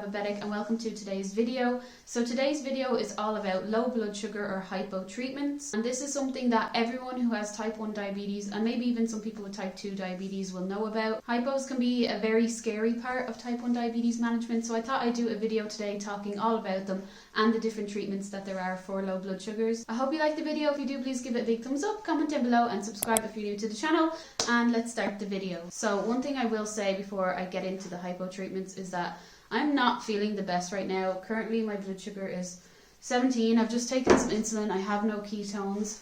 Gabbabetic and welcome to today's video. So today's video is all about low blood sugar or hypo treatments, and this is something that everyone who has type 1 diabetes and maybe even some people with type 2 diabetes will know about. Hypos can be a very scary part of type 1 diabetes management, so I thought I'd do a video today talking all about them and the different treatments that there are for low blood sugars. I hope you like the video. If you do, please give it a big thumbs up, comment down below and subscribe if you're new to the channel, and let's start the video. So one thing I will say before I get into the hypo treatments is that I'm not feeling the best right now. Currently my blood sugar is 17. I've just taken some insulin. I have no ketones,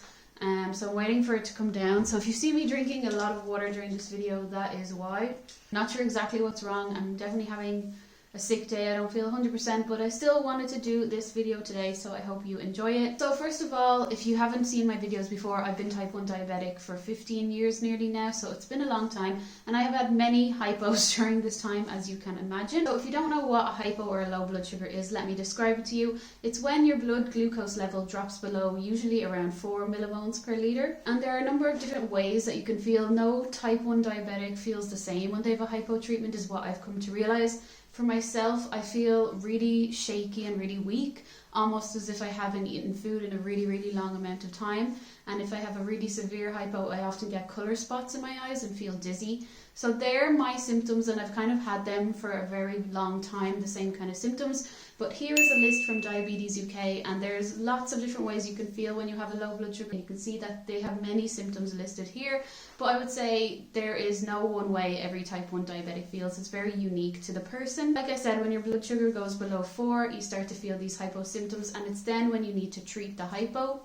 so I'm waiting for it to come down. So if you see me drinking a lot of water during this video, that is why. Not sure exactly what's wrong. I'm definitely having a sick day. I don't feel 100%, but I still wanted to do this video today, so I hope you enjoy it. So first of all, if you haven't seen my videos before, I've been type 1 diabetic for 15 years nearly now, so it's been a long time, and I have had many hypos during this time, as you can imagine. So if you don't know what a hypo or a low blood sugar is, let me describe it to you. It's when your blood glucose level drops below usually around 4 millimoles per litre, and there are a number of different ways that you can feel. No type 1 diabetic feels the same when they have a hypo treatment, is what I've come to realise. For myself, I feel really shaky and really weak, almost as if I haven't eaten food in a really long amount of time. And if I have a really severe hypo, I often get colour spots in my eyes and feel dizzy. So they're my symptoms, and I've kind of had them for a very long time, the same kind of symptoms. But here is a list from Diabetes UK, and there's lots of different ways you can feel when you have a low blood sugar. You can see that they have many symptoms listed here, but I would say there is no one way every type 1 diabetic feels. It's very unique to the person. Like I said, when your blood sugar goes below 4, you start to feel these hypo symptoms, and it's then when you need to treat the hypo.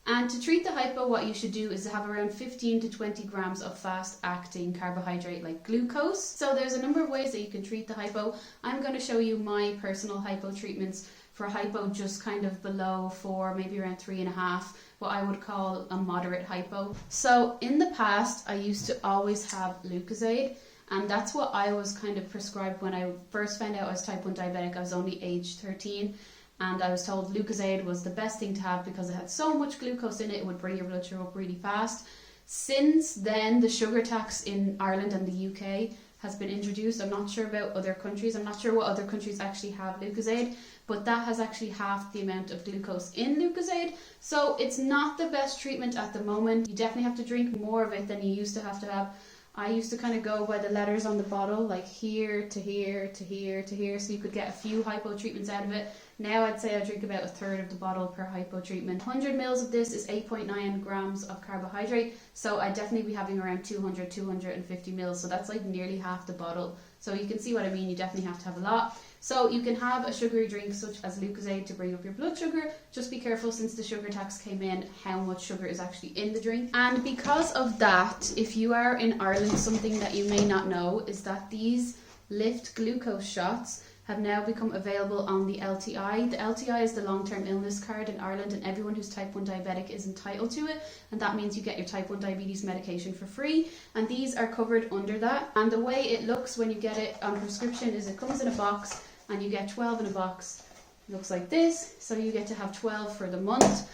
And to treat the hypo, what you should do is have around 15 to 20 grams of fast-acting carbohydrate like glucose. So there's a number of ways that you can treat the hypo. I'm going to show you my personal hypo treatments for hypo just kind of below 4, maybe around 3.5, what I would call a moderate hypo. So in the past, I used to always have Lucozade, and that's what I was kind of prescribed when I first found out I was type 1 diabetic. I was only age 13. And I was told Lucozade was the best thing to have because it had so much glucose in it, it would bring your blood sugar up really fast. Since then, the sugar tax in Ireland and the UK has been introduced. I'm not sure about other countries. I'm not sure what other countries actually have Lucozade, but that has actually halved the amount of glucose in Lucozade. So it's not the best treatment at the moment. You definitely have to drink more of it than you used to have. I used to kind of go by the letters on the bottle, like here to here to here to here, so you could get a few hypo treatments out of it. Now I'd say I drink about a third of the bottle per hypo treatment. 100 mils of this is 8.9 grams of carbohydrate, so I'd definitely be having around 250 mils, so that's like nearly half the bottle. So you can see what I mean, you definitely have to have a lot. So you can have a sugary drink such as Lucozade to bring up your blood sugar. Just be careful, since the sugar tax came in, how much sugar is actually in the drink. And because of that, if you are in Ireland, something that you may not know is that these Lift glucose shots have now become available on the LTI. The LTI is the long-term illness card in Ireland, and everyone who's type 1 diabetic is entitled to it, and that means you get your type 1 diabetes medication for free, and these are covered under that. And the way it looks when you get it on prescription is it comes in a box, and you get 12 in a box. It looks like this, so you get to have 12 for the month.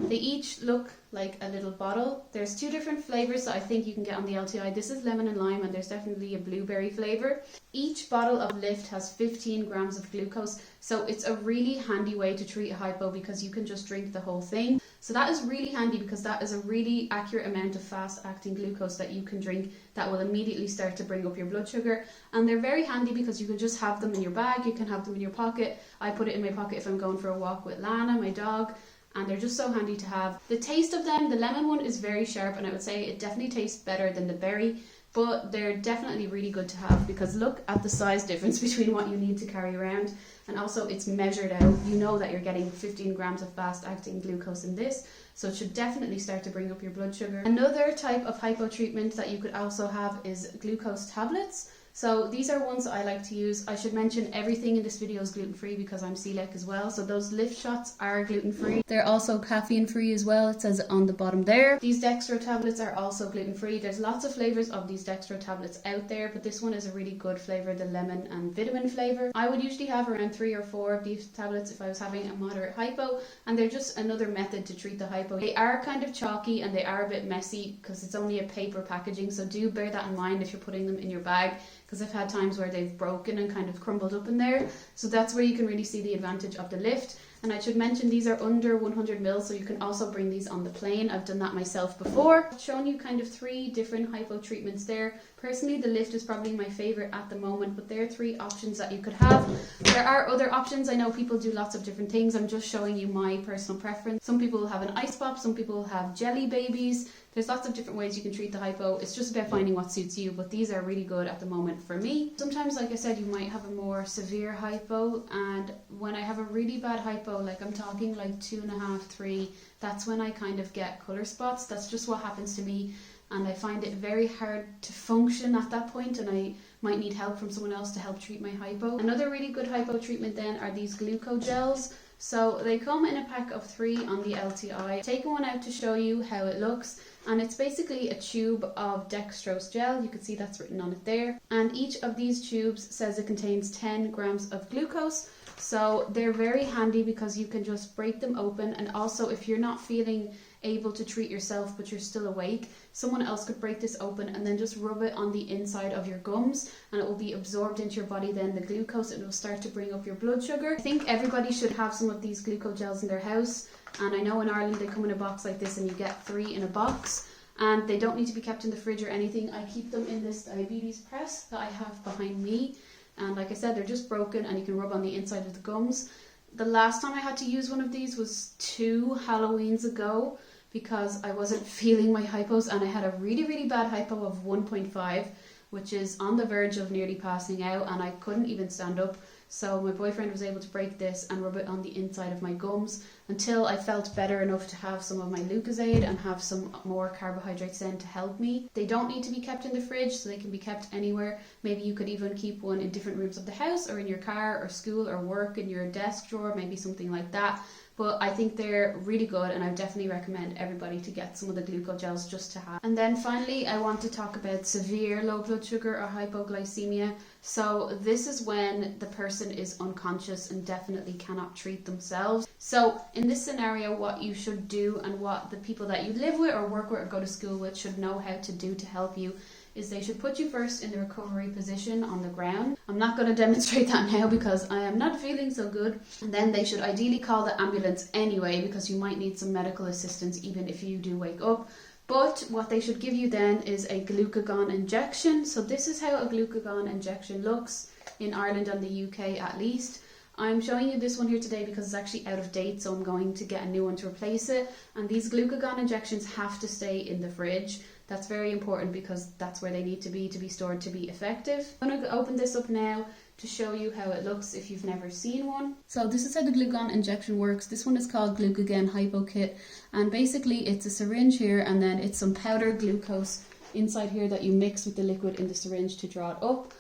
They each look like a little bottle. There's 2 different flavours that I think you can get on the LTI. This is lemon and lime, and there's definitely a blueberry flavour. Each bottle of Lift has 15 grams of glucose, so it's a really handy way to treat a hypo because you can just drink the whole thing. So that is really handy because that is a really accurate amount of fast-acting glucose that you can drink that will immediately start to bring up your blood sugar. And they're very handy because you can just have them in your bag, you can have them in your pocket. I put it in my pocket if I'm going for a walk with Lana, my dog, and they're just so handy to have. The taste of them, the lemon one is very sharp, and I would say it definitely tastes better than the berry, but they're definitely really good to have because look at the size difference between what you need to carry around, and also it's measured out. You know that you're getting 15 grams of fast-acting glucose in this, so it should definitely start to bring up your blood sugar. Another type of hypo treatment that you could also have is glucose tablets. So these are ones that I like to use. I should mention everything in this video is gluten-free because I'm celiac as well. So those Lift shots are gluten-free. They're also caffeine-free as well. It says on the bottom there. These dextro tablets are also gluten-free. There's lots of flavours of these dextro tablets out there, but this one is a really good flavour, the lemon and vitamin flavour. I would usually have around 3 or 4 of these tablets if I was having a moderate hypo, and they're just another method to treat the hypo. They are kind of chalky and they are a bit messy because it's only a paper packaging, so do bear that in mind if you're putting them in your bag. because I've had times where they've broken and kind of crumbled up in there. So that's where you can really see the advantage of the lift. And I should mention these are under 100 mils, so you can also bring these on the plane. I've done that myself before. I've shown you kind of 3 different hypo treatments there. Personally, the lift is probably my favorite at the moment, but there are 3 options that you could have. There are other options. I know people do lots of different things. I'm just showing you my personal preference. Some people will have an ice pop, some people will have jelly babies. There's lots of different ways you can treat the hypo. It's just about finding what suits you, but these are really good at the moment for me. Sometimes, like I said, you might have a more severe hypo, and when I have a really bad hypo, like I'm talking like 2.5, 3, that's when I kind of get colour spots. That's just what happens to me, and I find it very hard to function at that point, and I might need help from someone else to help treat my hypo. Another really good hypo treatment then are these glucogels. So they come in a pack of 3 on the LTI. I've taken one out to show you how it looks, and it's basically a tube of dextrose gel. You can see that's written on it there, and each of these tubes says it contains 10 grams of glucose. So they're very handy because you can just break them open, and also if you're not feeling able to treat yourself but you're still awake, someone else could break this open and then just rub it on the inside of your gums, and it will be absorbed into your body then, the glucose, and it will start to bring up your blood sugar. I think everybody should have some of these glucogels in their house, and I know in Ireland they come in a box like this and you get 3 in a box, and they don't need to be kept in the fridge or anything. I keep them in this diabetes press that I have behind me, and like I said, they're just broken and you can rub on the inside of the gums. The last time I had to use one of these was 2 Halloweens ago, because I wasn't feeling my hypos, and I had a really bad hypo of 1.5, which is on the verge of nearly passing out, and I couldn't even stand up. So my boyfriend was able to break this and rub it on the inside of my gums until I felt better enough to have some of my Lucozade and have some more carbohydrates in to help me. They don't need to be kept in the fridge, so they can be kept anywhere. Maybe you could even keep one in different rooms of the house, or in your car or school or work, in your desk drawer, maybe something like that. But I think they're really good, and I definitely recommend everybody to get some of the glucogels just to have. And then finally, I want to talk about severe low blood sugar or hypoglycemia. So this is when the person is unconscious and definitely cannot treat themselves. So in this scenario, what you should do, and what the people that you live with or work with or go to school with should know how to do to help you, is they should put you first in the recovery position on the ground. I'm not going to demonstrate that now because I am not feeling so good. And then they should ideally call the ambulance anyway, because you might need some medical assistance even if you do wake up. But what they should give you then is a glucagon injection. So this is how a glucagon injection looks in Ireland and the UK at least. I'm showing you this one here today because it's actually out of date, so I'm going to get a new one to replace it. And these glucagon injections have to stay in the fridge. That's very important because that's where they need to be stored to be effective. I'm going to open this up now to show you how it looks if you've never seen one. So this is how the glucagon injection works. This one is called Glucagon Hypo Kit, and basically it's a syringe here, and then it's some powdered glucose inside here that you mix with the liquid in the syringe to draw it up.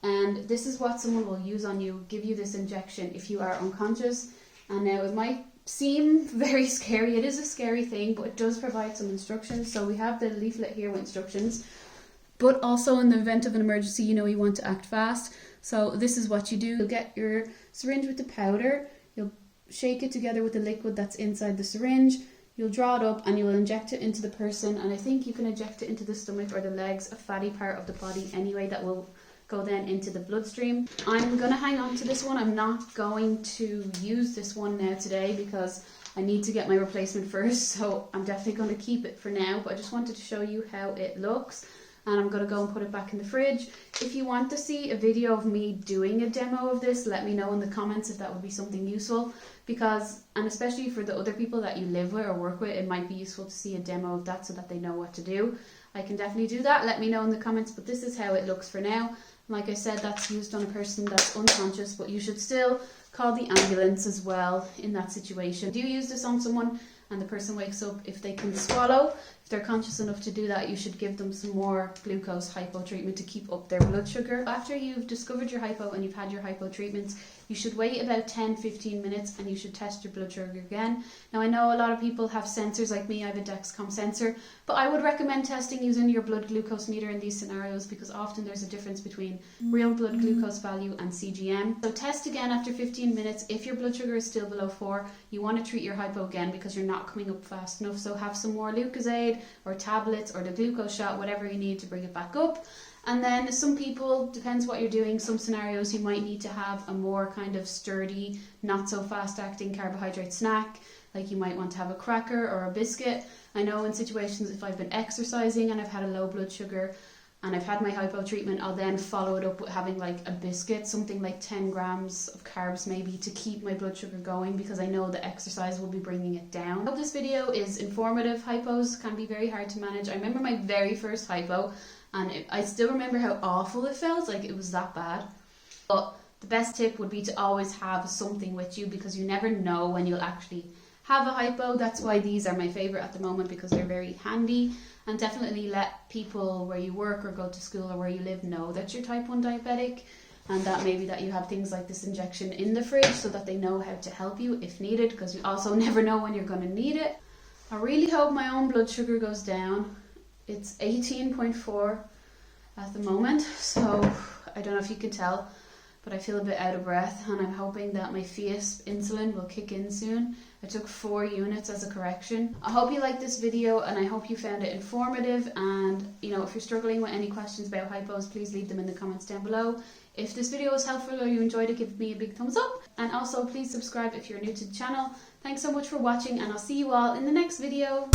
And this is what someone will use on you, give you this injection if you are unconscious. And now it might seem very scary. It is a scary thing, but it does provide some instructions. So we have the leaflet here with instructions, but also in the event of an emergency, you know, you want to act fast. So this is what you do. You'll get your syringe with the powder, you'll shake it together with the liquid that's inside the syringe, you'll draw it up and you'll inject it into the person. And I think you can inject it into the stomach or the legs, a fatty part of the body anyway, that will go then into the bloodstream. I'm going to hang on to this one. I'm not going to use this one now today because I need to get my replacement first, so I'm definitely going to keep it for now, but I just wanted to show you how it looks, and I'm going to go and put it back in the fridge. If you want to see a video of me doing a demo of this, let me know in the comments if that would be something useful, because, and especially for the other people that you live with or work with, it might be useful to see a demo of that so that they know what to do. I can definitely do that. Let me know in the comments, but this is how it looks for now. Like I said, that's used on a person that's unconscious, but you should still call the ambulance as well in that situation. Do you use this on someone and the person wakes up, if they can swallow, if they're conscious enough to do that, you should give them some more glucose hypo treatment to keep up their blood sugar. After you've discovered your hypo and you've had your hypo treatments, you should wait about 10-15 minutes and you should test your blood sugar again. Now I know a lot of people have sensors like me, I have a Dexcom sensor, but I would recommend testing using your blood glucose meter in these scenarios because often there's a difference between real blood glucose value and CGM. So test again after 15 minutes. If your blood sugar is still below 4, you want to treat your hypo again because you're not coming up fast enough. So have some more Lucozade Gatorade or tablets or the glucose shot, whatever you need to bring it back up. And then some people, depends what you're doing, some scenarios you might need to have a more kind of sturdy, not so fast acting carbohydrate snack. Like you might want to have a cracker or a biscuit. I know in situations if I've been exercising and I've had a low blood sugar and I've had my hypo treatment, I'll then follow it up with having like a biscuit, something like 10 grams of carbs maybe, to keep my blood sugar going, because I know the exercise will be bringing it down. I hope this video is informative. Hypos can be very hard to manage. I remember my very first hypo, and I still remember how awful it felt, like it was that bad. But the best tip would be to always have something with you, because you never know when you'll actually have a hypo. That's why these are my favourite at the moment, because they're very handy. And definitely let people where you work or go to school or where you live know that you're type 1 diabetic, and that maybe that you have things like this injection in the fridge so that they know how to help you if needed, because you also never know when you're going to need it. I really hope my own blood sugar goes down. It's 18.4 at the moment, so I don't know if you can tell, but I feel a bit out of breath, and I'm hoping that my Fias insulin will kick in soon. I took 4 units as a correction. I hope you liked this video, and I hope you found it informative. And if you're struggling with any questions about hypos, please leave them in the comments down below. If this video was helpful or you enjoyed it, give me a big thumbs up, and also please subscribe if you're new to the channel. Thanks so much for watching, and I'll see you all in the next video.